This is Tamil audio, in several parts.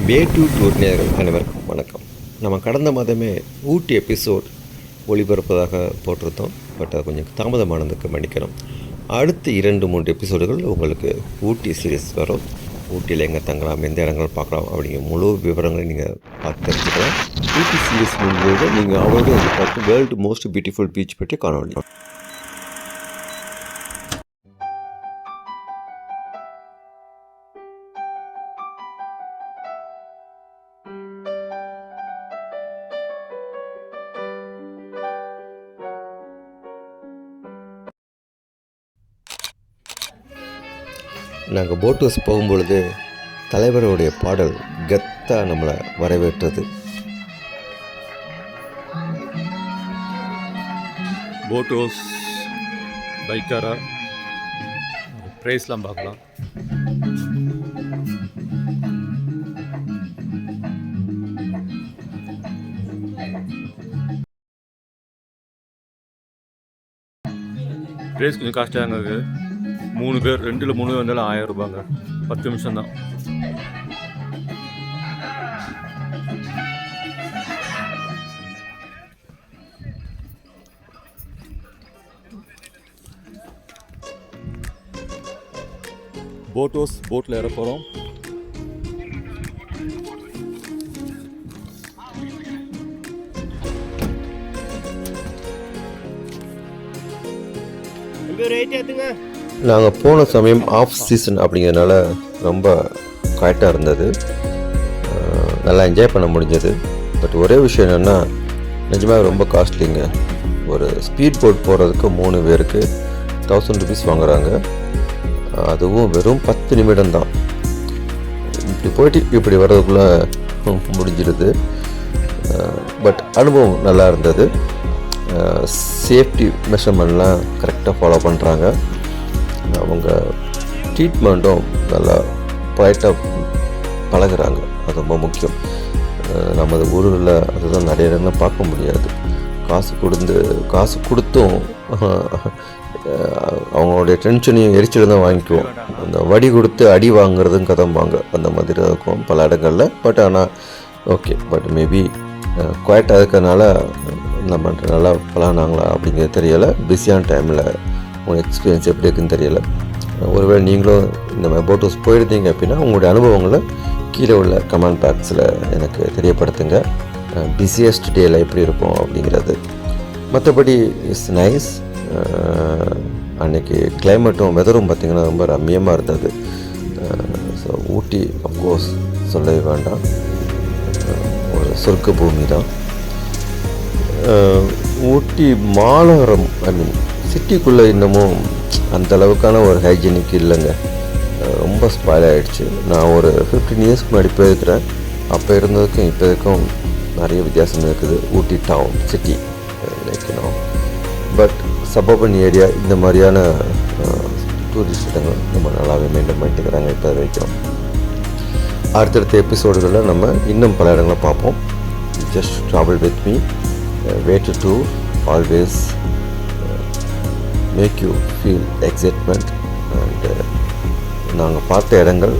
வே டு டூர் நேயர்கள் அனைவருக்கும் வணக்கம். நம்ம கடந்த மாதமே ஊட்டி எபிசோட் ஒளிபரப்பதாக போட்டிருந்தோம். பட் அது கொஞ்சம் தாமதமானதுக்கு மன்னிக்கணும். அடுத்த 2-3 எபிசோடுகள் உங்களுக்கு ஊட்டி சீரீஸ் வரும். ஊட்டியில் எங்கே தங்கலாம், எந்த இடங்கள் பார்க்கலாம் அப்படிங்கிற முழு விவரங்களை நீங்கள் பார்த்து தெரிஞ்சுக்கலாம். ஊட்டி சீரீஸ் முடிஞ்சது நீங்கள் அவரோட பார்த்து வேர்ல்டு மோஸ்ட் பியூட்டிஃபுல் பீச் பற்றி காண முடியும். நாங்கள் போட் ஹவுஸ் போகும்பொழுது தலைவருடைய பாடல் கெத்தாக நம்மளை வரவேற்றது. போட் ஹவுஸ் பைக்காரா ப்ரைஸ்லாம் பார்க்கலாம். ப்ரைஸ் கொஞ்சம் காஸ்ட்லியாக இருக்குது. 3 பேர் 2 3 வந்தாலும் 1000 ரூபாங்க. 10 நிமிஷம் தான். போட் ஹவுஸ் போட்டில் ஏற போகிறோம். நாங்கள் போன சமயம் ஆஃப் சீசன் அப்படிங்கிறதுனால ரொம்ப கரெக்டாக இருந்தது. நல்லா என்ஜாய் பண்ண முடிஞ்சது. பட் ஒரே விஷயம் என்னென்னா, நிஜமாக ரொம்ப காஸ்ட்லிங்க. ஒரு ஸ்பீட் போட் போகிறதுக்கு 3 பேருக்கு 1000 ருபீஸ் வாங்குகிறாங்க. அதுவும் வெறும் 10 நிமிடம் தான். இப்படி போயிட்டு இப்படி வர்றதுக்குள்ளே முடிஞ்சிடுது. பட் அனுபவம் நல்லா இருந்தது. சேஃப்டி மெஷர்மெண்ட்லாம் கரெக்டாக ஃபாலோ பண்ணுறாங்க. அவங்க ட்ரீட்மெண்ட்டும் நல்லா பொலைட்டாக பழகுறாங்க. அது ரொம்ப முக்கியம். நமது ஊரில் அதுதான் நிறைய இடங்கள் பார்க்க முடியாது. காசு கொடுத்தும் அவங்களுடைய டென்ஷனையும் எரிச்சலும் தான் வாங்கிக்குவோம். அந்த வடி கொடுத்து அடி வாங்குறதும் கதம்பாங்க. அந்த மாதிரி இருக்கும் பல இடங்களில். பட் ஆனால் ஓகே, பட் மேபி குவாய்ட்டாக இருக்கிறதுனால நம்ம நல்லா பழகினாங்களா அப்படிங்கிறது தெரியலை. பிஸியான டைமில் உங்கள் எக்ஸ்பீரியன்ஸ் எப்படி இருக்குன்னு தெரியலை. ஒருவேளை நீங்களும் இந்த மாதிரி போட் ஹவுஸ் போயிருந்தீங்க அப்படின்னா உங்களுடைய அனுபவங்களை கீழே உள்ள கமெண்ட் பாக்ஸில் எனக்கு தெரியப்படுத்துங்க. பிஸியஸ்ட் டேயில் எப்படி இருக்கும் அப்படிங்கிறது. மற்றபடி இட்ஸ் நைஸ். அன்றைக்கி கிளைமேட்டும் வெதரும் பார்த்திங்கன்னா ரொம்ப ரம்மியமாக இருந்தது. ஸோ ஊட்டி அஃப்கோர்ஸ் சொல்லவே வேண்டாம், ஒரு சொர்க்க பூமி தான். ஊட்டி மாநகரம் சிட்டிக்குள்ளே இன்னமும் அந்த அளவுக்கான ஒரு ஹைஜீனிக் இல்லைங்க. ரொம்ப ஸ்பாயில் ஆகிடுச்சு. நான் ஒரு 15 இயர்ஸ்க்கு முன்னாடி போயிருக்கிறேன். அப்போ இருந்ததுக்கும் இப்போதுக்கும் நிறைய வித்தியாசம் இருக்குது. ஊட்டி டவுன் சிட்டி லைக்கணும். பட் சபர்பன் ஏரியா இந்த மாதிரியான டூரிஸ்ட் இடங்கள் ரொம்ப நல்லாவே மெயின்டைன் பண்ணிட்டுருக்கிறாங்க இப்போ வரைக்கும். அடுத்தடுத்த எபிசோடுகளில் நம்ம இன்னும் பல இடங்களை பார்ப்போம். Just travel with me. Way to tour always make you feel excitement. And நாங்கள் பார்த்த இடங்கள்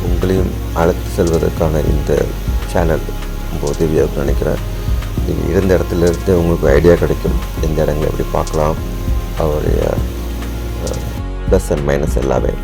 உங்களையும் அழைத்து செல்வதற்கான இந்த சேனல் ரொம்ப உதவியாக நினைக்கிறேன். நீங்கள் இருந்த இடத்துல இருந்து உங்களுக்கு ஐடியா கிடைக்கும், எந்த இடங்களை எப்படி பார்க்கலாம், அவருடைய ப்ளஸ் அண்ட் மைனஸ் எல்லாமே.